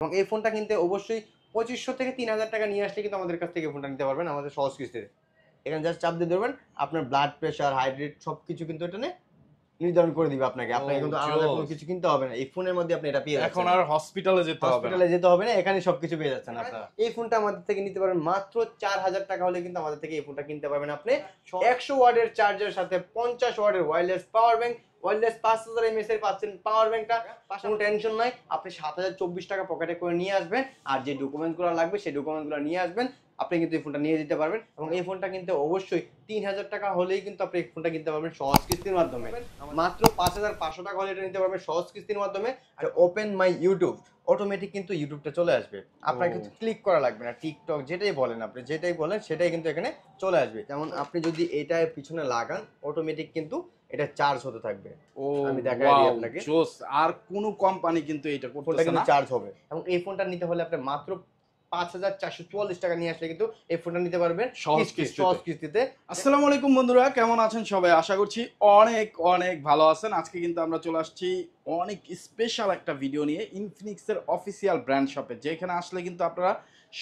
এবং এই ফোনটা কিনতে অবশ্যই 2500 থেকে 3000 টাকা নিয়ে আসলে কিন্তু আমাদের কাছ থেকে ফোনটা নিতে পারবেন আমাদের সহজ কিস্তিতে। এখানে জাস্ট চাপ দিয়ে ধরবেন, আপনার ব্লাড প্রেশার, হার্ট রেট সবকিছু কিন্তু এটা নির্ধারণ করে দিবে আপনাকে। ও আপনাকে কিন্তু আলাদা কোনো জোস। কিছু কিনতে হবে না। এই ফোনের মধ্যে আপনি এটা পেয়ে এখন যাচ্ছেন। আর হসপিটালে যেতে হবে না। হসপিটালে যেতে হবে না, এখানে সবকিছু পেয়ে যাচ্ছেন আপনারা। এই ফোনটা আমাদের থেকে নিতে পারবেন মাত্র 4000 টাকা হলে কিন্তু আমাদের থেকে এই ফোনটা কিনতে পারবেন আপনি 100 ওয়াটের চার্জারের সাথে 50 ওয়াটের wireless power bank, wireless 5000 mAh এর পাচ্ছেন পাওয়ার ব্যাংকটা। কোনো টেনশন নাই, আপনি 7024 টাকা পকেটে করে নিয়ে আসবেন, আর যে ডকুমেন্টগুলো লাগবে সেই ডকুমেন্টগুলো নিয়ে আসবেন, আপনি কিন্তু এই ফোনটা নিয়ে যেতে পারবেন। এবং এই ফোনটা কিনতে অবশ্যই 3000 টাকা হলেই কিন্তু আপনি এই ফোনটা কিনতে পারবেন সহজ কিস্তির মাধ্যমে। মাত্র 5500 টাকা হলে এটা নিতে পারবেন সহজ কিস্তির মাধ্যমে। আর ওপেন মাই ইউটিউব অটোমেটিক কিন্তু ইউটিউবটা চলে আসবে, আপনার কিন্তু ক্লিক করা লাগবে না। টিকটক যেটাই বলেন, আপনি যেটাই বলেন সেটাই কিন্তু এখানে চলে আসবে। যেমন আপনি যদি এটা পিছনে লাগান, অটোমেটিক কিন্তু এটা চার্জ হতে থাকবে। ও আমি দেখাই দিই আপনাকে। জোস। আর কোনো কোম্পানি কিন্তু এটা ফোনটা করতেছে কিন্তু না। চার্জ হবে। এবং এই ফোনটা নিতে হলে আপনি মাত্র 5444 টাকা নিয়ে আসলে কিন্তু এই ফোনটা নিতে পারবেন সহজ সহজ কিস্তিতে। কিস্তিতে। আসসালামু আলাইকুম বন্ধুরা, কেমন আছেন সবাই? আশা করছি অনেক অনেক ভালো আছেন। আজকে কিন্তু আমরা চলে আসছি অনেক স্পেশাল একটা ভিডিও নিয়ে ইনফিনিক্সের অফিসিয়াল ব্র্যান্ড শপে, যেখানে আসলে কিন্তু আপনারা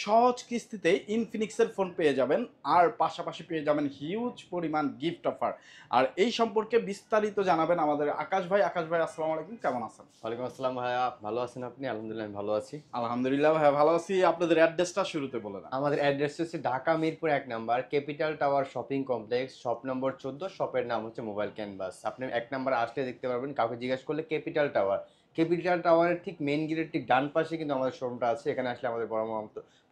সহজ কিস্তিতে ইনফিনিক্সের ফোন পেয়ে যাবেন, আর পাশাপাশি পেয়ে যাবেন হিউজ পরিমাণ গিফট অফার। আর এই সম্পর্কে বিস্তারিত জানাবেন আমাদের আকাশ ভাই। আকাশ ভাই, আসসালামু আলাইকুম, কেমন আছেন? ওয়ালাইকুম আসসালাম ভাইয়া, ভালো আছেন আপনি? আলহামদুলিল্লাহ আমি ভালো আছি। আলহামদুলিল্লাহ ভাই, ভালো আছি। আপনাদের অ্যাড্রেসটা শুরুতে বলে দেন। আমাদের অ্যাড্রেস হচ্ছে Dhaka Mirpur 1 number capital tower shopping complex, shop number 14, শপের নাম হচ্ছে মোবাইল ক্যানভাস। আপনি 1 নাম্বার আসলে দেখতে পারবেন, কাউকে জিজ্ঞেস করলে ক্যাপিটাল টাওয়ার। ক্যাপিটাল টাওয়ারের ঠিক মেইন গেটের ঠিক ডান পাশে কিন্তু আমাদের শোরুমটা আছে। এখানে আসলে আমাদের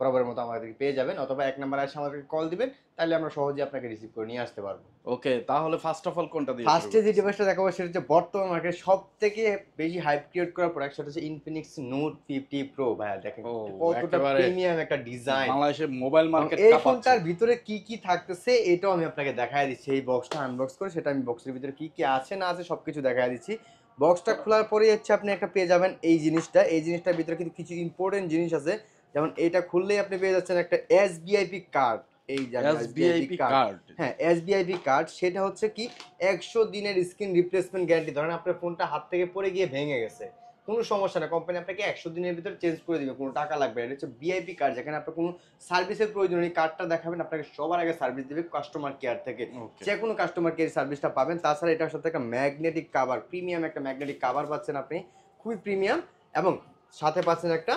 বরাবরের মতো আমাদেরকে পেয়ে যাবেন, অথবা 1 নাম্বার এসে আমাদেরকে কল দিবেন, তাহলে আমরা সহজে আপনাকে রিসিভ করে নিয়ে আসতে পারবো। ওকে, তাহলে ফার্স্ট অফ অল কোনটা দিয়ে শুরু ফার্স্টে যে করতেছেন? ডিভাইসটা দেখাবো সেটা হচ্ছে বর্তমান মার্কেটে সব থেকে বেশি হাইপ ক্রিয়েট করা প্রোডাক্ট, সেটা হচ্ছে ইনফিনিক্স নোট 50 প্রো। ভাইয়া দেখেন ও, কতটা একেবারে প্রিমিয়াম একটা ডিজাইন। বাংলাদেশের মোবাইল মার্কেট এই কাঁপাচ্ছে। ফোনটার ভিতরে কি কি থাকতেছে এটাও আমি আপনাকে দেখায় দিচ্ছি। এই বক্সটা আনবক্স করে সেটা আমি বক্সের ভিতরে কি কি আছে না আছে সবকিছু দেখায় দিচ্ছি। বক্সটা খোলার পরেই হচ্ছে আপনি একটা পেয়ে যাবেন এই জিনিসটা। এই জিনিসটার ভিতরে কিন্তু কিছু ইম্পর্টেন্ট জিনিস আছে। যেমন এটা খুললেই আপনি পেয়ে যাচ্ছেন একটা এসবিআইপি কার্ড। এই যে এসবিআইপি কার্ড। হ্যাঁ, এসবিআইপি কার্ড। সেটা হচ্ছে কি 100 দিনের স্ক্রিন রিপ্লেসমেন্ট গ্যারান্টি। ধরেন আপনার ফোনটা হাত থেকে পড়ে গিয়ে ভেঙে গেছে, কোনো সমস্যা না, কোম্পানি আপনাকে 100 দিনের ভিতরে চেঞ্জ করে দিবে, কোনো টাকা লাগবে না। এটা হচ্ছে ভিআইপি কার্ড, যেখানে আপনার কোনো সার্ভিসের প্রয়োজন নেই। কার্ডটা দেখাবেন, আপনাকে সবার আগে সার্ভিস দিবে কাস্টমার কেয়ার থেকে। Okay. যে কোনো কাস্টমার কেয়ার সার্ভিসটা পাবেন। তাছাড়া এটার সাথে একটা ম্যাগনেটিক কাভার, প্রিমিয়াম একটা ম্যাগনেটিক কাভার পাচ্ছেন আপনি, খুবই প্রিমিয়াম। এবং সাথে পাচ্ছেন একটা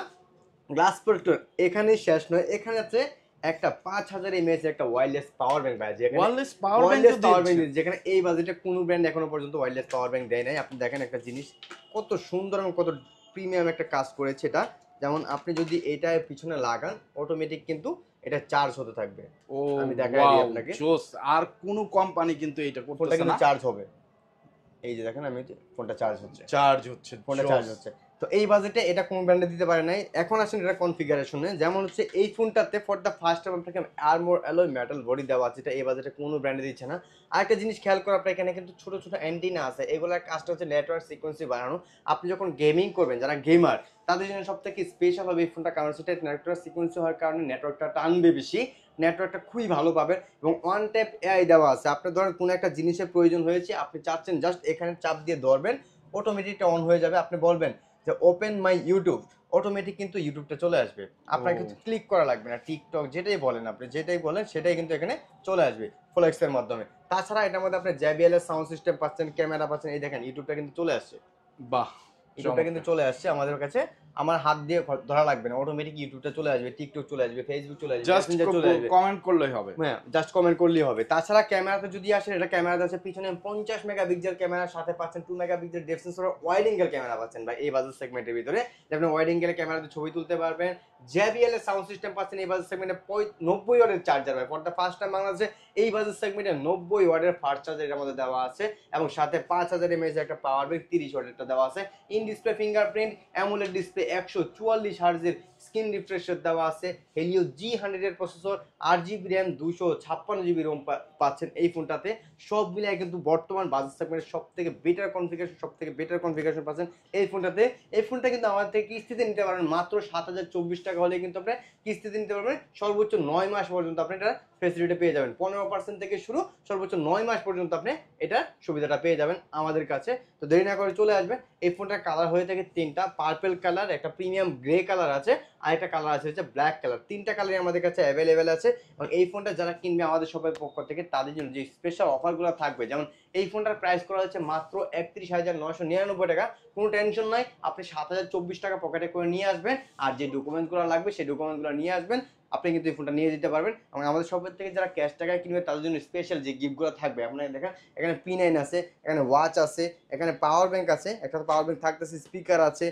গ্লাস প্রোটেক্টর। এখানেই শেষ নয়, এখানে আছে একটা 5000 এমএএইচ একটা ওয়্যারলেস পাওয়ার ব্যাংক। ভাই যেখানে wireless power bank wireless power bank, দিচ্ছে। যেখানে এই বাজেটে কোনো ব্র্যান্ড এখনো পর্যন্ত ওয়্যারলেস পাওয়ার ব্যাংক দেয় নাই। আপনি দেখেন একটা জিনিস কত সুন্দর এবং কত প্রিমিয়াম একটা কাজ করেছে এটা। যেমন আপনি যদি এটা পিছনে লাগান, অটোমেটিক কিন্তু এটা চার্জ হতে থাকবে। ও আমি দেখাই দিই আপনাকে। জোস। আর কোনো কোম্পানি কিন্তু এটা ফোনটা করতেছে কিন্তু না। চার্জ হবে। এই যে দেখেন, আমি ফোনটা চার্জ হচ্ছে, চার্জ হচ্ছে, ফোনটা জোস। চার্জ হচ্ছে। তো এই বাজেটে এটা কোন ব্র্যান্ডে দিতে পারে নাই। এখন আসেন এটা কনফিগারেশনে। যেমন হচ্ছে এই ফোনটাতে ফর দ্য ফার্স্ট টাইম আপনাকে আর্মর অ্যালয় মেটাল বডি দেওয়া আছে, এটা এই বাজেটে কোনো ব্র্যান্ডে দিচ্ছে না। আরেকটা জিনিস খেয়াল করে আপনার, এখানে কিন্তু ছোট ছোট অ্যান্টিনা আছে। এগুলোর কাজটা হচ্ছে নেটওয়ার্ক সিকোয়েন্সি বানানো। আপনি যখন গেমিং করবেন, যারা গেমার তাদের জন্য সব থেকে স্পেশাল হবে এই ফোনটা, কারণ সেটা নেটওয়ার্ক সিকোয়েন্সি হওয়ার কারণে নেটওয়ার্কটা টানবে বেশি, নেটওয়ার্কটা খুবই ভালো পাবেন। এবং ওয়ান ট্যাপ এআই দেওয়া আছে। আপনার ধরেন কোনো একটা জিনিসের প্রয়োজন হয়েছে, আপনি চাচ্ছেন জাস্ট এখানে চাপ দিয়ে ধরবেন, অটোমেটিক অন হয়ে যাবে। আপনি বলবেন যে ওপেন মাই ইউটিউব, অটোমেটিক কিন্তু ইউটিউবটা চলে আসবে। আপনাকে কিন্তু ক্লিক করা লাগবে না। টিকটক যেটাই বলেন, আপনি যেটাই বলেন সেটাই কিন্তু এখানে চলে আসবে ফ্লেক্সের মাধ্যমে। তাছাড়া এটার মধ্যে আপনি JBL এর সাউন্ড সিস্টেম পাচ্ছেন, ক্যামেরা পাচ্ছেন। এই দেখেন ইউটিউবটা কিন্তু চলে আসছে, বাহ, ইউটিউবটা কিন্তু চলে আসছে আমাদের কাছে। আমার হাত দিয়ে ধরা লাগবে না, অটোমেটিক ইউটিউবটা চলে আসবে, টিকটক চলে আসবে, ফেসবুক চলে আসবে, জাস্ট মেসেঞ্জার চলে আসবে। কমেন্ট করলেই হবে। হ্যাঁ, জাস্ট কমেন্ট করলেই হবে। তাছাড়া ক্যামেরাতে যদি আসেন, এটা ক্যামেরাতে আছে পিছনে 50 মেগাপিক্সেল ক্যামেরার সাথে পাচ্ছেন 2 megapixel depth sensor wide angle camera পাচ্ছেন। ভাই এই বাজেট সেগমেন্টের ভিতরে আপনি ওয়াইড অ্যাঙ্গেলের ক্যামেরাতে ছবি তুলতে পারবেন। JBL এর সাউন্ড সিস্টেম পাচ্ছেন এই বাজেট সেগমেন্টে 90 ওয়াটের চার্জার। ভাই ফর দ্য ফার্স্ট টাইম বাংলাদেশে এই বাজেট সেগমেন্টে 90 ওয়াটের ফাস্ট চার্জার এর মধ্যে দেওয়া আছে। এবং সাথে 5000 এমএএইচ একটা পাওয়ার ব্যাংক 30 ওয়াটেরটা দেওয়া আছে। In display fingerprint, AMOLED display, 144 হার্টজের স্ক্রিন রিফ্রেশ রেট দেওয়া আছে। হেলিও G100 এর processor, 8GB RAM, 256GB Rome পাচ্ছেন এই ফোনটাতে। সব মিলিয়ে কিন্তু বর্তমান বাজেট সেগমেন্টের সবথেকে বেটার কনফিগারেশন পাচ্ছেন এই ফোনটাতে। এই ফোনটা কিন্তু আমাদের থেকে কিস্তিতে নিতে পারবেন মাত্র 7024 টাকা হলে কিন্তু আপনি কিস্তিতে নিতে পারবেন। সর্বোচ্চ 9 মাস পর্যন্ত আপনি এটা ফেসিলিটি পেয়ে যাবেন। 15% থেকে শুরু, সর্বোচ্চ 9 মাস পর্যন্ত আপনি এটা সুবিধাটা পেয়ে যাবেন আমাদের কাছে। তো দেরি না করে চলে আসবেন। এই ফোনটার কালার হয়ে থাকে তিনটা, পার্পল কালার, একটা প্রিমিয়াম গ্রে কালার আছে, আর একটা কালার আছে হচ্ছে ব্ল্যাক কালার। তিনটা কালারই আমাদের কাছে অ্যাভেলেবেল আছে। এবং এই ফোনটা যারা কিনবে আমাদের সবার পক্ষ থেকে তাদের জন্য যে স্পেশাল অফারগুলো থাকবে, যেমন এই ফোনটার প্রাইস করা হচ্ছে মাত্র 31,999 টাকা। কোনো টেনশন নাই, আপনি 7,024 টাকা পকেটে করে নিয়ে আসবেন, আর যে ডকুমেন্টসগুলো লাগবে সেই ডকুমেন্টসগুলো নিয়ে আসবেন, আপনি কিন্তু এই ফোনটা নিয়ে যেতে পারবেন। এবং আমাদের শপের থেকে যারা ক্যাশ টাকায় কিনবে তাদের জন্য স্পেশাল যে গিফটগুলো থাকবে, আপনারা দেখেন এখানে P9 আছে, এখানে ওয়াচ আছে, এখানে পাওয়ার ব্যাংক আছে, একটা পাওয়ার ব্যাংক থাকতেছে, স্পিকার আছে,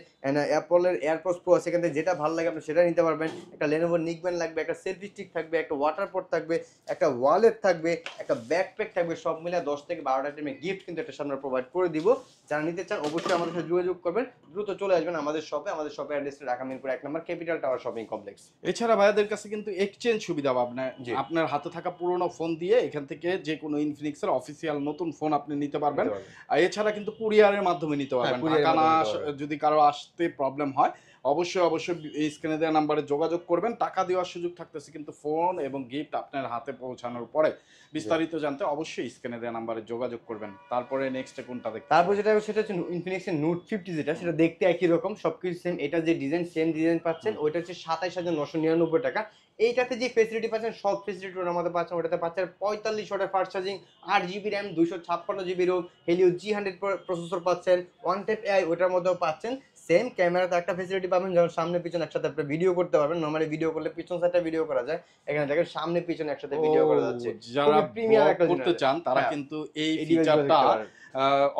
অ্যাপলের এয়ারপডস প্রো আছে, এখান থেকে যেটা ভালো লাগে আপনি সেটা নিতে পারবেন। একটা লেনোভো নিকব্যান্ড লাগবে, একটা সেলফি স্টিক থাকবে, একটা ওয়াটার পট থাকবে, একটা ওয়ালেট থাকবে, একটা ব্যাকপ্যাক থাকবে, সব মিলে 10 থেকে 12টা টিমে গিফট কিন্তু একটা সামনে প্রোভাইড করে দিব। যারা নিতে চান অবশ্যই আমাদের সাথে যোগাযোগ করবেন, দ্রুত চলে আসবেন আমাদের শপে। আমাদের শপের অ্যাড্রেসটা Dhaka Mirpur 1 number capital tower shopping complex. এছাড়া ভাইয়াদের কাছে কিন্তু এক্সচেঞ্জ সুবিধা পাবেন। জি। আপনার হাতে থাকা পুরোনো ফোন দিয়ে এখান থেকে যে কোনো ইনফিনিক্সের অফিসিয়াল নতুন ফোন আপনি নিতে পারবেন। আর এছাড়া কিন্তু কুরিয়ারের মাধ্যমে নিতে পারবেন। কুরিয়ারের ঢাকা না মাধ্যমে নিতে পারবেন। যদি কারো আসতে প্রবলেম হয় অবশ্যই অবশ্যই এই স্ক্রিনে দেওয়া নাম্বারে যোগাযোগ করবেন। টাকা দেওয়ার সুযোগ থাকতেছে কিন্তু ফোন এবং গিফট আপনার হাতে পৌঁছানোর পরে। বিস্তারিত জানতে অবশ্যই স্ক্রিনে দেওয়া নাম্বারে যোগাযোগ করবেন। তারপরে নেক্সটে কোনটা দেখতে? তারপর যেটা সেটা হচ্ছে ইনফিনিক্সের নোট 50, যেটা সেটা দেখতে একই রকম, সবকিছু সেম। এটা যে ডিজাইন সেম ডিজাইন পাচ্ছেন, ওইটা হচ্ছে 27,999 টাকা। এইটাতে যে ফেসিলিটি পাচ্ছেন সব ফেসিলিটি ওর মধ্যে পাচ্ছেন। ওটাতে পাচ্ছেন 45 ওয়াটের fast charging, 8 GB RAM, 256 GB ROM, Helio G100 processor পাচ্ছেন, ওয়ান ট্যাপ AI ওটার মধ্যেও পাচ্ছেন। সেম ক্যামেরাতে একটা ফেসিলিটি পাবেন, যখন সামনে পিছনে একসাথে আপনি ভিডিও করতে পারবেন। নরমালি ভিডিও করলে পিছন সাইডটা ভিডিও করা যায়, এখানে দেখেন সামনে পিছনে একসাথে ভিডিও করা যাচ্ছে। যারা প্রিমিয়াম ব্লগ একটা করতে চান তারা হ্যাঁ, কিন্তু এই এই ফিচারটা ডিভাইসগুলো দেখতে পারেন।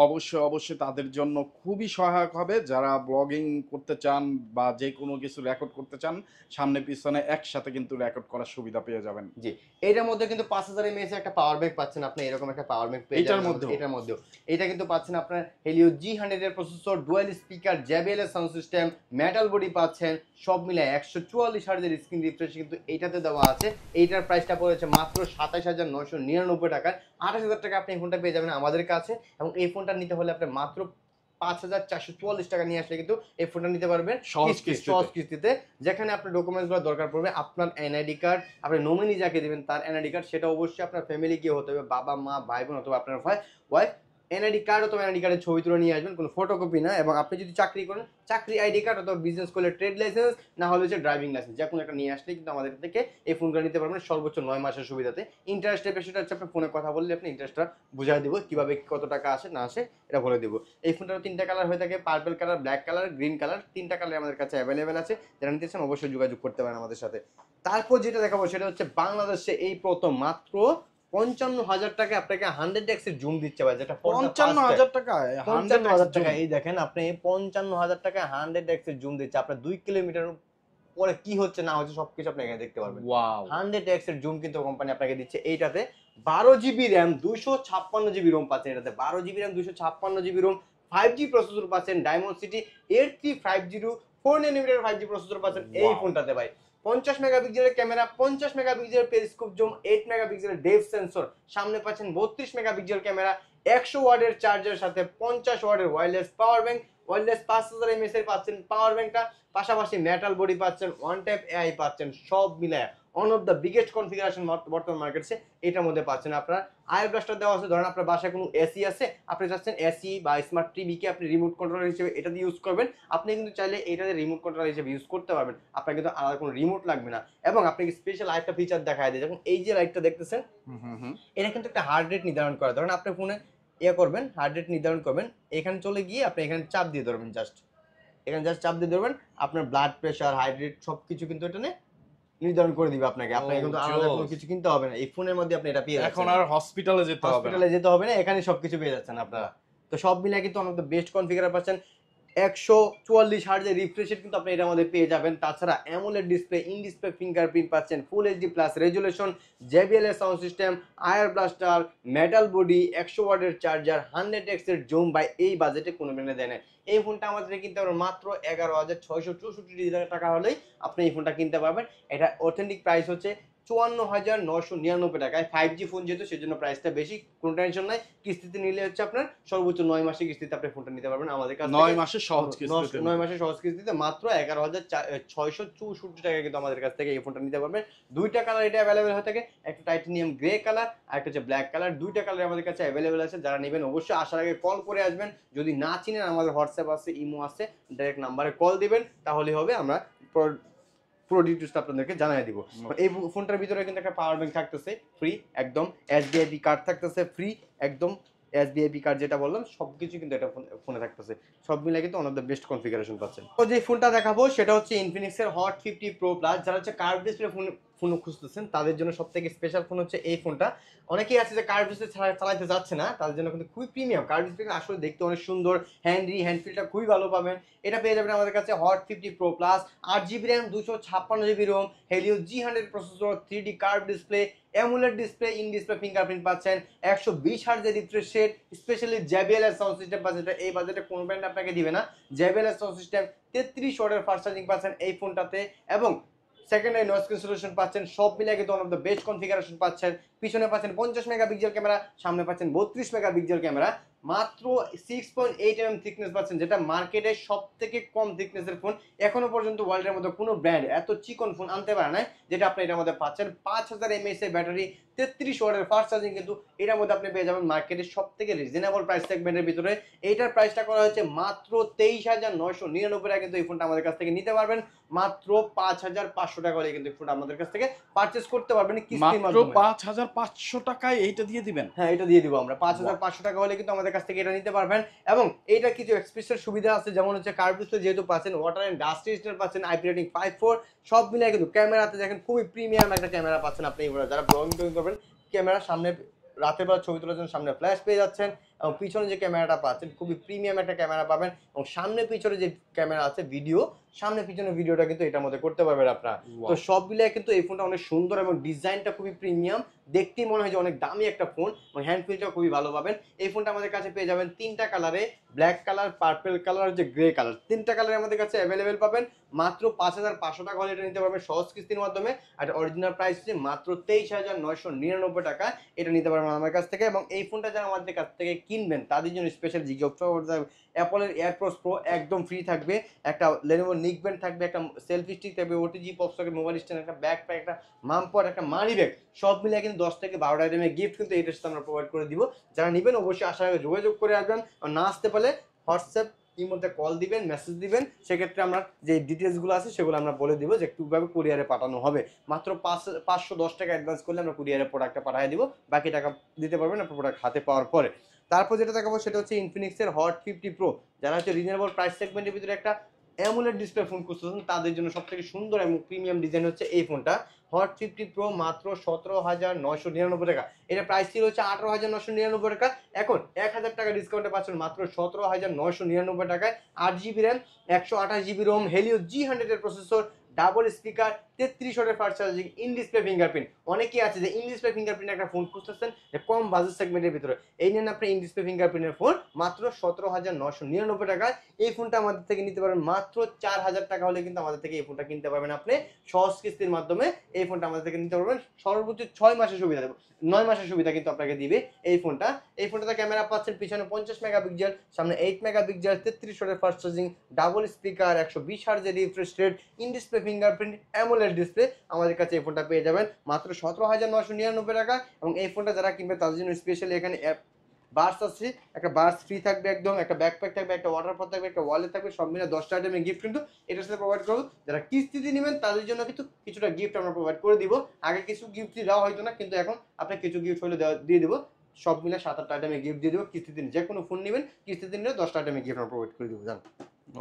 অবশ্যই অবশ্যই তাদের জন্য খুবই সহায়ক হবে। যারা ব্লগিং করতে চান বা যে কোনো কিছু রেকর্ড করতে চান, সামনে পিছনে একসাথে কিন্তু রেকর্ড করার সুবিধা পেয়ে যাবেন। জি, এটার মধ্যে কিন্তু 5000 mAh একটা পাওয়ার ব্যাংক পাচ্ছেন আপনি, এরকম একটা পাওয়ার ব্যাংক পেয়ে এটার যাবেন মধ্যেও? এটার মধ্যেও। এটা কিন্তু পাচ্ছেন আপনার হেলিও G100 এর প্রসেসর, ডুয়াল স্পিকার, JBL এর সাউন্ড সিস্টেম, মেটাল বডি পাচ্ছেন, সব মিলে 144 হার্জের স্ক্রিন রিফ্রেশ কিন্তু এইটাতে দেওয়া আছে। এইটার প্রাইসটা পড়েছে মাত্র 27,999 টাকা। 28,000 টাকা আপনি এই ফোনটা পেয়ে যাবেন আমাদের কাছে। এবং এই ফোনটা নিতে হলে আপনি মাত্র 5,444 টাকা নিয়ে আসলে কিন্তু এই ফোনটা নিতে পারবেন সহজ সহজ কিস্তিতে। যেখানে আপনার ডকুমেন্টসগুলো দরকার পড়বে, আপনার এনআইডি কার্ড, আপনার নমিনি যাকে দিবেন তার এনআইডি কার্ড, সেটা অবশ্যই আপনার ফ্যামিলি কি হতে হবে, বাবা মা ভাই বোন অথবা আপনার ওয়াইফ। এনআইডি কার্ড অথবা এনআইডি কার্ডের ছবি তুলে নিয়ে আসবেন, কোনো ফটোকপি না। এবং আপনি যদি চাকরি করেন চাকরি আইডি কার্ড অথবা বিজনেস করলে ট্রেড লাইসেন্স, না হলে হচ্ছে ড্রাইভিং লাইসেন্স, যে কোনো একটা নিয়ে আসলে কিন্তু আমাদের থেকে এই ফোনটা নিতে পারবেন সর্বোচ্চ 9 মাসের সুবিধাতে। ইন্টারেস্টের বিষয়টা হচ্ছে আপনি ফোনে কথা বললে আপনি ইন্টারেস্টটা বুঝাই দিব, কিভাবে কত টাকা আসে না আসে এটা বলে দিব। এই ফোনটারও 3টা কালার হয়ে থাকে, purple colour, black colour, green colour. 3টা কালার আমাদের কাছে অ্যাভেলেবেল আছে। যারা নিতে চান অবশ্যই যোগাযোগ করতে পারেন আমাদের সাথে। তারপর যেটা দেখাবো সেটা হচ্ছে বাংলাদেশে এই প্রথম মাত্র 55,000 টাকা আপনাকে 100x এর জুম দিচ্ছে ভাই, যেটা 55,000 টাকা? 55,000 টাকা। এই দেখেন আপনি 55,000 টাকা 100x এর জুম দিচ্ছে। আপনার 2 কিলোমিটার পরে কি হচ্ছে না হচ্ছে সবকিছু আপনি এখানে দেখতে পারবেন। ওয়াও! 100x এর জুম কিন্তু কোম্পানি আপনাকে দিচ্ছে। এইটাতে 12 GB র্যাম, 256 GB রোম পাচ্ছেন। এটাতে 12 GB RAM, 256 GB ROM, 5G processor পাচ্ছেন, Dimensity 8350 4 nanometer 5G processor পাচ্ছেন এই ফোনটাতে ভাই। 50 মেগাপিক্সেলের ক্যামেরা, 50 মেগাপিক্সেলের পেরিস্কোপ জুম, 8 মেগাপিক্সেলের ডেপথ সেন্সর, সামনে পাচ্ছেন 32 মেগাপিক্সেল ক্যামেরা, 100 ওয়াটের চার্জার, সাথে 50 ওয়াটের wireless power bank, wireless 5000 mAh এর পাচ্ছেন পাওয়ার ব্যাংকটা, পাশাপাশি মেটাল বডি পাচ্ছেন, ওয়ান ট্যাপ AI পাচ্ছেন, সব মিলায় one of the biggest configuration বর্তমান মার্কেটে এটার মধ্যে পাচ্ছেন। আপনার আয়ার ব্লাস্টার দেওয়া আছে, ধরেন আপনার বাসায় কোনো এসি আছে, আপনি চাচ্ছেন এসি বা স্মার্ট টিভি কে আপনি রিমোট কন্ট্রোলার হিসেবে এটা দিয়ে ইউজ করবেন, আপনি কিন্তু চাইলে এটাতে রিমোট কন্ট্রোলার হিসেবে ইউজ করতে পারবেন। আপনার কিন্তু আলাদা কোনো রিমোট লাগবে না। এবং আপনাকে স্পেশাল আরেকটা ফিচার দেখায় দেয়, যখন এই যে লাইটটা দেখতেছেন এটা কিন্তু একটা হার্ট রেট নির্ধারণ করে। ধরেন আপনার ফোনে করবেন, হার্ট রেট নির্ধারণ করবেন, এখানে চলে গিয়ে আপনি এখানে চাপ দিয়ে ধরবেন, এখানে জাস্ট চাপ দিয়ে ধরবেন, আপনার ব্লাড প্রেশার, হার্ট রেট সবকিছু কিন্তু এটা নির্ধারণ করে দিবে আপনাকে। আপনাকে কিন্তু আলাদা কোনো কিছু কিনতে হবে না, এই ফোনের মধ্যে আপনি এটা পেয়ে যাচ্ছেন। এখন আর হসপিটালে যেতে হবে না, এখানে সবকিছু পেয়ে যাচ্ছেন আপনারা। তো সব মিলে কিন্তু অনেক বেস্ট কনফিগার পাচ্ছেন। 144 হার্জের রিফ্রেশ রেট কিন্তু আপনি এটার মধ্যে পেয়ে যাবেন। তাছাড়া AMOLED display, in display fingerprint পাচ্ছেন, full HD plus resolution, JBL এর sound system, air blaster, metal body, 100 ওয়াটের চার্জার, 100x এর জুম। বাই এই বাজেটে কোনো মেনে দেয় না। এই ফোনটা আমাদের কিনতে পারবেন মাত্র 11,664 টাকা হলেই আপনি এই ফোনটা কিনতে পারবেন। এটা অথেন্টিক প্রাইস হচ্ছে 54,999 টাকায়। 5G ফোন যেহেতু সেজন্য প্রাইসটা বেশি, কোনো টেনশন নাই। কিস্তিতে নিলে হচ্ছে আপনার সর্বোচ্চ 9 মাসের কিস্তিতে আপনি ফোনটা নিতে পারবেন আমাদের কাছ থেকে। 9 মাসে সহজ কিস্তিতে 9 মাসের সহজ কিস্তিতে মাত্র 11,664 টাকায় কিন্তু আমাদের কাছ থেকে এই ফোনটা নিতে পারবেন। দুইটা কালার এটা অ্যাভেলেবেল হয়ে থাকে, একটা টাইটানিয়াম গ্রে কালার আর একটা হচ্ছে ব্ল্যাক কালার। দুইটা কালার আমাদের কাছে অ্যাভেলেবেল আছে। যারা নেবেন অবশ্যই আসার আগে কল করে আসবেন। যদি না চিনেন আমাদের হোয়াটসঅ্যাপ আছে, ইমো আছে, ডাইরেক্ট নাম্বারে কল দিবেন, তাহলে হবে আমরা পুরো ডিটেলসটা আপনাদেরকে জানিয়ে দিব। এই ফোনটার ভিতরে কিন্তু একটা পাওয়ার ব্যাংক থাকতেছে ফ্রি একদম, এসবিআইপি কার্ড থাকতেছে ফ্রি একদম, এসবিআইপি কার্ড যেটা বললাম সবকিছু কিন্তু এটা ফোনে থাকতেছে। সব মিলে কিন্তু one of the best configuration পাচ্ছেন। তো যে ফোনটা দেখাবো সেটা হচ্ছে ইনফিনিক্সের হট 50 প্রো প্লাস। যারা হচ্ছে কার্ভ ডিসপ্লে ফোন খুঁজতেছেন তাদের জন্য সব থেকে স্পেশাল ফোন হচ্ছে এই ফোনটা। অনেকেই আছে যে কার্ভ ডিসপ্লে চালাতে যাচ্ছে না, তাদের জন্য কিন্তু খুবই প্রিমিয়াম। কার্ভ ডিসপ্লে আসলে দেখতে অনেক সুন্দর, হ্যান্ডফিলটা খুবই ভালো পাবেন। এটা পেয়ে যাবেন আমাদের কাছে Hot 50 Pro Plus, 8GB RAM, 256GB ROM, Helio G100 processor, 3D curve display, AMOLED display, in display fingerprint পাচ্ছেন, 120 হার্টজের রিফ্রেশ রেট, স্পেশালি JBL এর সাউন্ড সিস্টেম পাচ্ছেন। এই বাজেটে কোন ব্র্যান্ড আপনাকে দিবে না। JBL এর সাউন্ড সিস্টেম, 33 ওয়াটের ফাস্ট চার্জিং পাচ্ছেন এই ফোনটাতে, এবং সেকেন্ডারি নয়েজ ক্যান্সেলেশন পাচ্ছেন। সব মিলিয়ে কিন্তু one of the best configuration পাচ্ছেন। পিছনে পাচ্ছেন 50 মেগাপিক্সেল ক্যামেরা, সামনে পাচ্ছেন 32 মেগাপিক্সেল ক্যামেরা, মাত্র 6.8 থিকনেস পাচ্ছেন, যেটা মার্কেটে সব থেকে কম থিকনেসের ফোন। এখনো পর্যন্ত ওয়ার্ল্ডের মধ্যে কোনো ব্র্যান্ড এত চিকন ফোন আনতে পারে না, যেটা আপনি এটার মধ্যে পাচ্ছেন। 5000 mAh এর ব্যাটারি, 33 ওয়াটের ফাস্ট চার্জিং, কিন্তু এটার মধ্যে আপনি পেয়ে যাবেন মার্কেটের সব থেকে রিজনেবল প্রাইস সেগমেন্টের ভিতরে। এইটার প্রাইসটা করা হয়েছে মাত্র 23,999 টাকা। কিন্তু এই ফোনটা আমাদের কাছ থেকে নিতে পারবেন মাত্র 5,500 টাকা হলে কিন্তু এই ফোনটা আমাদের কাছ থেকে পারচেজ করতে পারবেন কিস্তির মাত্র মাধ্যমে। 5500 টাকায় এইটা দিয়ে দিবেন? হ্যাঁ, এটা দিয়ে দিব আমরা। 5,500 টাকা হলে কিন্তু আমাদের কাছ থেকে এটা নিতে পারবেন। এবং এইটা কিছু এক্সপ্রেসের সুবিধা আছে, যেমন হচ্ছে কার্ভ ডিসপ্লে যেহেতু পাচ্ছেন, ওয়াটার এন্ড ডাস্ট রেজিস্ট্যান্ট পাচ্ছেন, আইপি রেটিং 5.4, সব মিলিয়ে কিন্তু ক্যামেরাতে দেখেন খুবই প্রিমিয়াম একটা ক্যামেরা পাচ্ছেন আপনি। যারা ব্লগিং করবেন, ক্যামেরা সামনে রাতের বেলা ছবি তোলার জন্য সামনে ফ্ল্যাশ পেয়ে যাচ্ছেন, এবং পিছনে যে ক্যামেরাটা পাচ্ছেন খুবই প্রিমিয়াম একটা ক্যামেরা পাবেন। এবং সামনে পিছনে যে ক্যামেরা আছে ভিডিও, সামনে পিছনে ভিডিওটা কিন্তু এটার মধ্যে করতে পারবেন আপনারা। তো সব মিলিয়ে কিন্তু এই ফোনটা অনেক সুন্দর এবং ডিজাইনটা খুবই প্রিমিয়াম, দেখতেই মনে হয় যে অনেক দামি একটা ফোন, এবং হ্যান্ডফিলটা খুবই ভালো পাবেন। এই ফোনটা আমাদের কাছে পেয়ে যাবেন তিনটা কালারে, ব্ল্যাক কালার, পার্পল কালার, যে গ্রে কালার, তিনটা কালার আমাদের কাছে অ্যাভেলেবেল পাবেন। মাত্র 5,500 টাকা হলে এটা নিতে পারবেন সহজ কিস্তির মাধ্যমে। আর অরিজিনাল প্রাইস হচ্ছে মাত্র 23,999 টাকা, এটা নিতে পারবেন আমার কাছ থেকে। এবং এই ফোনটা যারা আমাদের কাছ থেকে কিনবেন তাদের জন্য স্পেশাল গিফট অ্যাপলের এয়ারপডস প্রো একদম ফ্রি থাকবে, একটা লেনোভো নিকব্যান্ড থাকবে, একটা সেলফি স্টিক থাকবে, OTG pop socket, mobile stand, একটা ব্যাকপ্যাক, একটা মামপট, একটা মানি ব্যাগ, সব মিলে কিন্তু 10 থেকে 12টা আইটেমের গিফট কিন্তু এটার সাথে আমরা প্রোভাইড করে দিব। যারা নেবেন অবশ্যই আসার আগে যোগাযোগ করে আসবেন। আর না আসতে পারলে হোয়াটসঅ্যাপ এর মধ্যে কল দিবেন, মেসেজ দিবেন, সেক্ষেত্রে আমরা যে ডিটেলসগুলো আছে সেগুলো আমরা বলে দিব যে কিভাবে কুরিয়ারে পাঠানো হবে। মাত্র 510 টাকা অ্যাডভান্স করলে আমরা কুরিয়ারে প্রোডাক্টটা পাঠিয়ে দিব, বাকি টাকা দিতে পারবেন আপনার প্রোডাক্ট হাতে পাওয়ার পরে। তারপর যেটা দেখাবো সেটা হচ্ছে ইনফিনিক্সের হট 50 প্রো। যারা হচ্ছে রিজনেবল প্রাইস সেগমেন্টের ভিতরে একটা অ্যামোলেড ডিসপ্লে ফোন খুঁজতেছেন তাদের জন্য সব থেকে সুন্দর এবং প্রিমিয়াম ডিজাইন হচ্ছে এই ফোনটা। হট 50 প্রো মাত্র 17,999 টাকা। এটা প্রাইস ছিল হচ্ছে 18,999 টাকা, এখন 1,000 টাকা ডিসকাউন্টে পাচ্ছেন মাত্র 17,999 টাকায়। 8GB RAM, 128GB Rome, Helio G100 এর প্রসেসর, ডাবল স্পিকার, 33 ওয়াটের fast charging, in display fingerprint. অনেকেই আছে যে ইন ডিসপ্লে ফিঙ্গারপ্রিন্ট একটা ফোন খুঁজতেছেন যে কম বাজেট সেগমেন্টের ভিতরে, এই নেন আপনি ইন ডিসপ্লে ফিঙ্গারপ্রিন্টের ফোন মাত্র 17,999 টাকায়। এই ফোনটা আমাদের থেকে নিতে পারবেন মাত্র 4,000 টাকা হলে কিন্তু আমাদের থেকে এই ফোনটা কিনতে পারবেন আপনি সহজ কিস্তির মাধ্যমে। এই ফোনটা আমাদের থেকে নিতে পারবেন সর্বোচ্চ 6 মাসের সুবিধা দেবো, 9 মাসের সুবিধা কিন্তু আপনাকে দিবে এই ফোনটা। এই ফোনটাতে ক্যামেরা পাচ্ছেন পিছনে 50 মেগাপিক্সেল, সামনে 8 মেগাপিক্সেল, 33 ওয়াটের ফাস্ট চার্জিং, ডাবল স্পিকার, 120 হার্টজের refresh rate, in display fingerprint, AMOLED display. আমাদের কাছে এই ফোনটা পেয়ে যাবেন মাত্র 17,999 টাকা। এবং এই ফোনটা যারা কিনবে তাদের জন্য স্পেশালি এখানে বার্স আছে, একটা বার্স ফ্রি থাকবে একদম, একটা ব্যাকপ্যাক থাকবে, একটা ওয়াটার পট থাকবে, একটা ওয়ালেট থাকবে, সব মিলে 10টা আইটেমের গিফট কিন্তু এটার সাথে প্রোভাইড করবো। যারা কিস্তিতে নেবেন তাদের জন্য কিন্তু কিছুটা গিফট আমরা প্রোভাইড করে দিব। আগে কিছু গিফট দেওয়া হয়তো না, কিন্তু এখন আপনি কিছু গিফট হলে দিয়ে দিব, সব মিলে 7-8টা আইটেমের গিফট দিয়ে দেবো। কিস্তিতে যে কোনো ফোন নেবেন কিস্তিতে নিলে 10টা আইটেমের গিফট আমরা প্রোভাইড করে দিব। জান,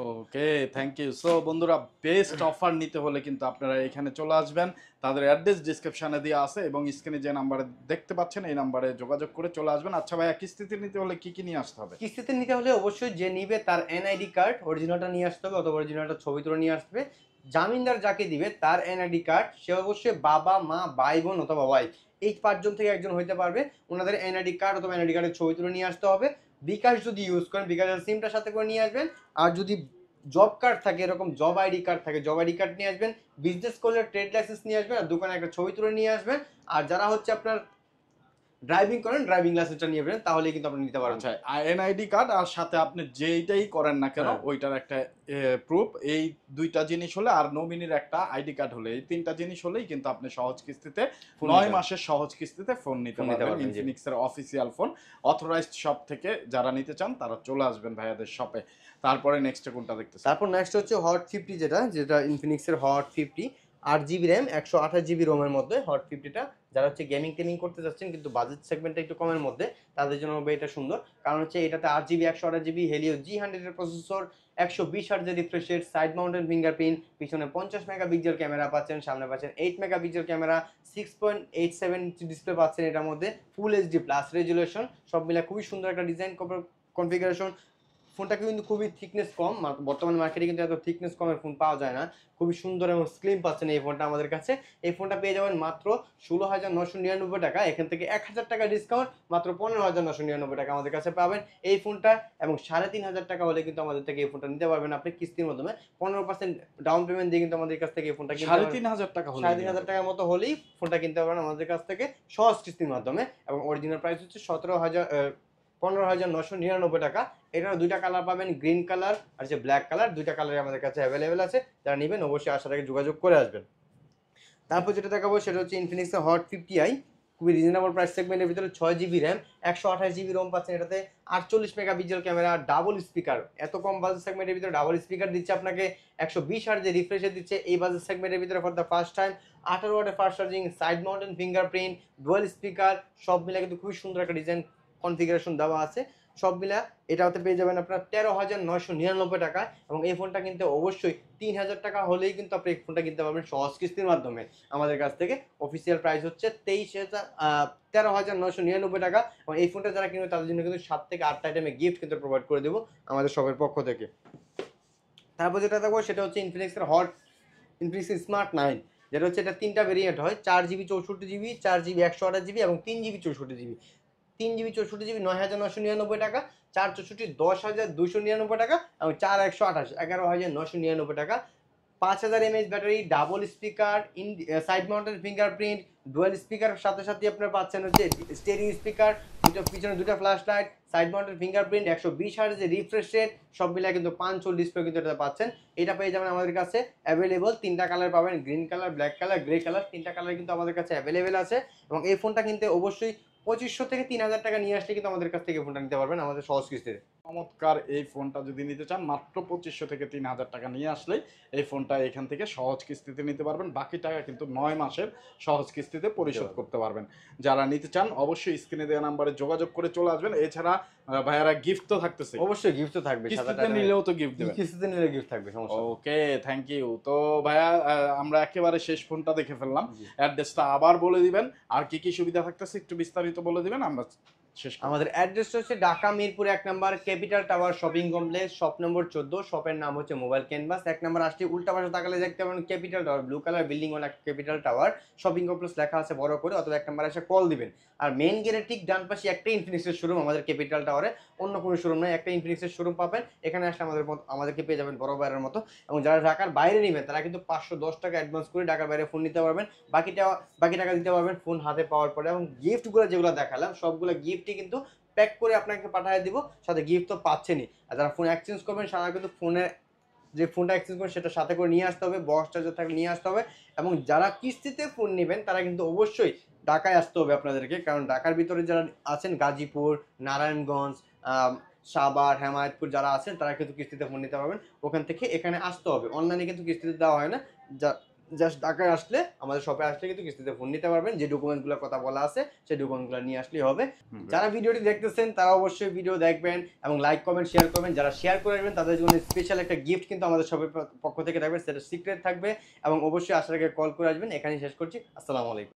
ওকে, থ্যাংক ইউ। সো বন্ধুরা, বেস্ট অফার নিতে হলে কিন্তু আপনারা এখানে চলে আসবেন। তাদের অ্যাড্রেস ডিসক্রিপশনে দেওয়া আছে এবং স্ক্রিনে যে নাম্বারে দেখতে পাচ্ছেন এই নাম্বারে যোগাযোগ করে চলে আসবেন। আচ্ছা ভাইয়া, কিস্তিতে নিতে হলে কি কি নিয়ে আসতে হবে? কিস্তিতে নিতে হলে অবশ্যই যে নিবে তার এনআইডি কার্ড অরিজিনালটা নিয়ে আসতে হবে, অথবা অরিজিনালটা ছবি তুলে নিয়ে আসবে। জামিনদার যাকে দিবে তার এনআইডি কার্ড, সে অবশ্যই বাবা, মা, ভাই, বোন অথবা ওয়াইফ, এই 5 জন থেকে একজন হইতে পারবে। ওনাদের এনআইডি কার্ড অথবা এনআইডি কার্ডের ছবি তুলে নিয়ে আসতে হবে। বিকাশ যদি ইউজ করেন বিকাশের সিমটার সাথে করে নিয়ে আসবেন। আর যদি জব কার্ড থাকে, এরকম জব আইডি কার্ড থাকে, জব আইডি কার্ড নিয়ে আসবেন, বিজনেস করলে ট্রেড লাইসেন্স নিয়ে আসবেন, আর দোকানে একটা ছবি তুলে নিয়ে আসবেন। আর যারা হচ্ছে আপনার ড্রাইভিং করেন, ড্রাইভিং লাইসেন্সটা নিয়ে আসবেন, তাহলেই কিন্তু আপনি নিতে পারবেন। আচ্ছা, এনআইডি কার্ড আর সাথে আপনি যেইটাই করেন না কেন ওইটার একটা প্রুফ, এই দুইটা জিনিস হলে, আর নমিনির একটা আইডি কার্ড হলে, এই তিনটা জিনিস হলেই কিন্তু আপনি সহজ কিস্তিতে 9 মাসের সহজ কিস্তিতে ফোন নিতে পারবেন। ইনফিনিক্সের অফিসিয়াল ফোন, অথরাইজড শপ থেকে যারা নিতে চান তারা চলে আসবেন ভাইয়াদের শপে। তারপরে নেক্সট কোনটা দেখতেছেন? তারপর নেক্সট হচ্ছে হট 50, যেটা ইনফিনিক্সের হট 50, 8 জিবি র্যাম, 128 জিবি রোমের মধ্যে হট 50টা। যারা হচ্ছে গেমিং টেমিং করতে যাচ্ছেন কিন্তু বাজেট সেগমেন্টটা একটু কমের মধ্যে, তাদের জন্য হবে এটা সুন্দর। কারণ হচ্ছে এটাতে 8 জিবি 128 জিবি হেলিও G100 এর প্রসেসর, 120 হার্টজের refresh rate, side mounted fingerprint, পিছনে 50 মেগাপিক্সেল ক্যামেরা পাচ্ছেন, সামনে পাচ্ছেন 8 মেগাপিক্সেল ক্যামেরা, 6.87 ইঞ্চি ডিসপ্লে পাচ্ছেন এটার মধ্যে, ফুল এইচডি প্লাস রেজুলেশন, সব মিলে খুবই সুন্দর একটা ডিজাইন কনফিগারেশন। ফোনটা কিন্তু খুবই থিকনেস কম, বর্তমানে মার্কেটে কিন্তু এত থিকনেস কমের ফোন পাওয়া যায় না। খুবই সুন্দর এবং স্লিম পাচ্ছেন এই ফোনটা আমাদের কাছে। এই ফোনটা পেয়ে যাবেন মাত্র 16,999 টাকা, এখান থেকে 1,000 টাকা ডিসকাউন্ট, মাত্র 15,999 টাকা আমাদের কাছে পাবেন এই ফোনটা। এবং 3,500 টাকা হলে কিন্তু আমাদের থেকে এই ফোনটা নিতে পারবেন আপনি কিস্তির মাধ্যমে। 15% ডাউন পেমেন্ট দিয়ে কিন্তু আমাদের কাছ থেকে এই ফোনটা কিনতে পারবেন। 3,500 টাকা হলে 3,500 টাকার মতো হলেই ফোনটা কিনতে পারবেন আমাদের কাছ থেকে সহজ কিস্তির মাধ্যমে। এবং অরিজিনাল প্রাইস হচ্ছে 15,999 টাকা। এটার দুইটা কালার পাবেন, গ্রিন কালার আর যে ব্ল্যাক কালার, দুইটা কালারই আমাদের কাছে অ্যাভেলেবেল আছে। যারা নেবেন অবশ্যই আসার আগে যোগাযোগ করে আসবেন। তারপর যেটা দেখাবো সেটা হচ্ছে ইনফিনিক্সের হট 50i, খুবই রিজনেবল প্রাইস সেগমেন্টের ভিতরে, 6 জিবি র্যাম, 128 জিবি রোম পাচ্ছেন এটাতে, 48 মেগাপিক্সেল ক্যামেরা, ডাবল স্পিকার। এত কম বাজেট সেগমেন্টের ভিতরে ডাবল স্পিকার দিচ্ছে আপনাকে, 120 হার্টজের রিফ্রেশ রেট দিচ্ছে এই বাজেট সেগমেন্টের ভিতরে ফর দ্য ফার্স্ট টাইম, 18 ওয়াটের fast charging, side mountain fingerprint, dual speaker, সব মিলে কিন্তু খুবই সুন্দর একটা ডিজাইন কনফিগারেশন দেওয়া আছে। সব মিলা এটা হতে পেয়ে যাবেন আপনার 13,999 টাকা। এবং এই ফোনটা কিনতে অবশ্যই 3,000 টাকা হলেই কিন্তু আপনি এই ফোনটা কিনতে পারবেন সহজ কিস্তির মাধ্যমে আমাদের কাছ থেকে। অফিসিয়াল প্রাইস হচ্ছে 13,999 টাকা। এবং এই ফোনটা যারা কিনবে তাদের জন্য কিন্তু 7 থেকে 8টা আইটেমে গিফট কিন্তু প্রোভাইড করে দেবো আমাদের শপের পক্ষ থেকে। তারপর যেটা দেখবো সেটা হচ্ছে ইনফিনিক্স স্মার্ট 9, যেটা হচ্ছে এটা 3টা ভেরিয়েন্ট হয়, 4 জিবি 64 জিবি, 4 জিবি 128 জিবি এবং 3 জিবি 64 জিবি। 3 জিবি 64 জিবি 9,999 টাকা, 4 64 10,299 টাকা এবং 4 128 11,999 টাকা। 5,000 mAh battery, double speaker, side mounted fingerprint, dual speaker, সাথে সাথে আপনারা পাচ্ছেন হচ্ছে স্টেরিও স্পিকার, পিছনে দুটো flash light, side mounted fingerprint, 120 হার্টজের রিফ্রেশ রেট, সব মিলিয়ে কিন্তু 5 ডিসপ্লে কিন্তু এটা পাচ্ছেন। এটা পেয়ে যাবেন আমাদের কাছে অ্যাভেলেবল, 3টা কালার পাবেন, green colour, black colour, grey colour, 3টা কালার কিন্তু আমাদের কাছে অ্যাভেলেবেল আছে। এবং এই ফোনটা কিনতে অবশ্যই 2,500 থেকে 3,000 টাকা নিয়ে আসলে কিন্তু আমাদের কাছ থেকে ফোনটা নিতে পারবেন আমাদের সহজ কিস্তিতে। চমৎকার এই ফোনটা যদি নিতে চান মাত্র 2,500 থেকে 3,000 টাকা নিয়ে আসলেই এই ফোনটা এখান থেকে সহজ কিস্তিতে নিতে পারবেন। বাকি টাকা কিন্তু 9 মাসের সহজ কিস্তিতে পরিশোধ করতে পারবেন। যারা নিতে চান অবশ্যই স্ক্রিনে দেওয়া নাম্বারে যোগাযোগ করে চলে আসবেন। এছাড়া ভাইয়ারা গিফট তো থাকতেছে, অবশ্যই গিফট তো থাকবে, কিস্তিতে নিলেও তো গিফট দেবেন। কিস্তিতে নিলে গিফট থাকবে, সমস্যা নেই। ওকে, থ্যাংক ইউ। তো ভাইয়া আমরা একেবারে শেষ ফোনটা দেখে ফেললাম, অ্যাড্রেসটা আবার বলে দিবেন, আর কি কি সুবিধা থাকতেছে একটু বিস্তারিত বলে দিবেন আমরা শেষ করব। আমাদের অ্যাড্রেসটা হচ্ছে Dhaka Mirpur 1 number capital tower shopping complex, shop number 14, শপের নাম হচ্ছে মোবাইল ক্যানভাস। 1 নম্বর আসলে উল্টা পাশে তাকালে দেখতে পাবেন capital tower, blue colour building ওয়ালা ক্যাপিটাল টাওয়ার শপিং কমপ্লেক্স লেখা আছে বড় করে, অথবা 1 নম্বর এসে কল দিবেন। আর মেইন গেটের ঠিক ডান পাশে একটা ইনফিনিক্সের শোরুম আমাদের ক্যাপিটাল টাওয়ারে, অন্য কোনো শোরুম নয়, একটা ইনফিনিক্সের শোরুম পাবেন। এখানে আসলে আমাদেরকে পেয়ে যাবেন বড় বাইরের মতো। এবং যারা ঢাকার বাইরে নেবেন তারা কিন্তু 510 টাকা অ্যাডভান্স করে ঢাকার বাইরে ফোন নিতে পারবেন, বাকি টাকা দিতে পারবেন ফোন হাতে পাওয়ার পরে। এবং গিফটগুলো যেগুলো দেখালাম সবগুলো গিফটই কিন্তু প্যাক করে আপনাকে পাঠিয়ে দিব, সাথে গিফট তো পাচ্ছেনই। আর যারা ফোন এক্সচেঞ্জ করবেন সারা কিন্তু ফোনের যে ফোনটা এক্সচেঞ্জ করবেন সেটা সাথে করে নিয়ে আসতে হবে, বক্স চার্জার থাকলে নিয়ে আসতে হবে। এবং যারা কিস্তিতে ফোন নেবেন তারা কিন্তু অবশ্যই ঢাকায় আসতে হবে আপনাদেরকে, কারণ ঢাকার ভিতরে যারা আছেন গাজীপুর, নারায়ণগঞ্জ, সাভার, হেমায়তপুর যারা আছেন তারা কিন্তু কিস্তিতে ফোন নিতে পারবেন। ওখান থেকে এখানে আসতে হবে, অনলাইনে কিন্তু কিস্তিতে দেওয়া হয় না। জাস্ট ঢাকায় আসলে আমাদের শপে আসলে কিন্তু কিস্তিতে ফোন নিতে পারবেন। যে ডকুমেন্টগুলোর কথা বলা আছে সেই ডকুমেন্টগুলো নিয়ে আসলেই হবে। যারা ভিডিওটি দেখতেছেন তারা অবশ্যই ভিডিও দেখবেন এবং লাইক কমেন্ট শেয়ার করবেন। যারা শেয়ার করে আসবেন তাদের জন্য স্পেশাল একটা গিফট কিন্তু আমাদের শপের পক্ষ থেকে থাকবে, সেটা সিক্রেট থাকবে। এবং অবশ্যই আসার আগে কল করে আসবেন। এখানেই শেষ করছি, আসসালামু আলাইকুম।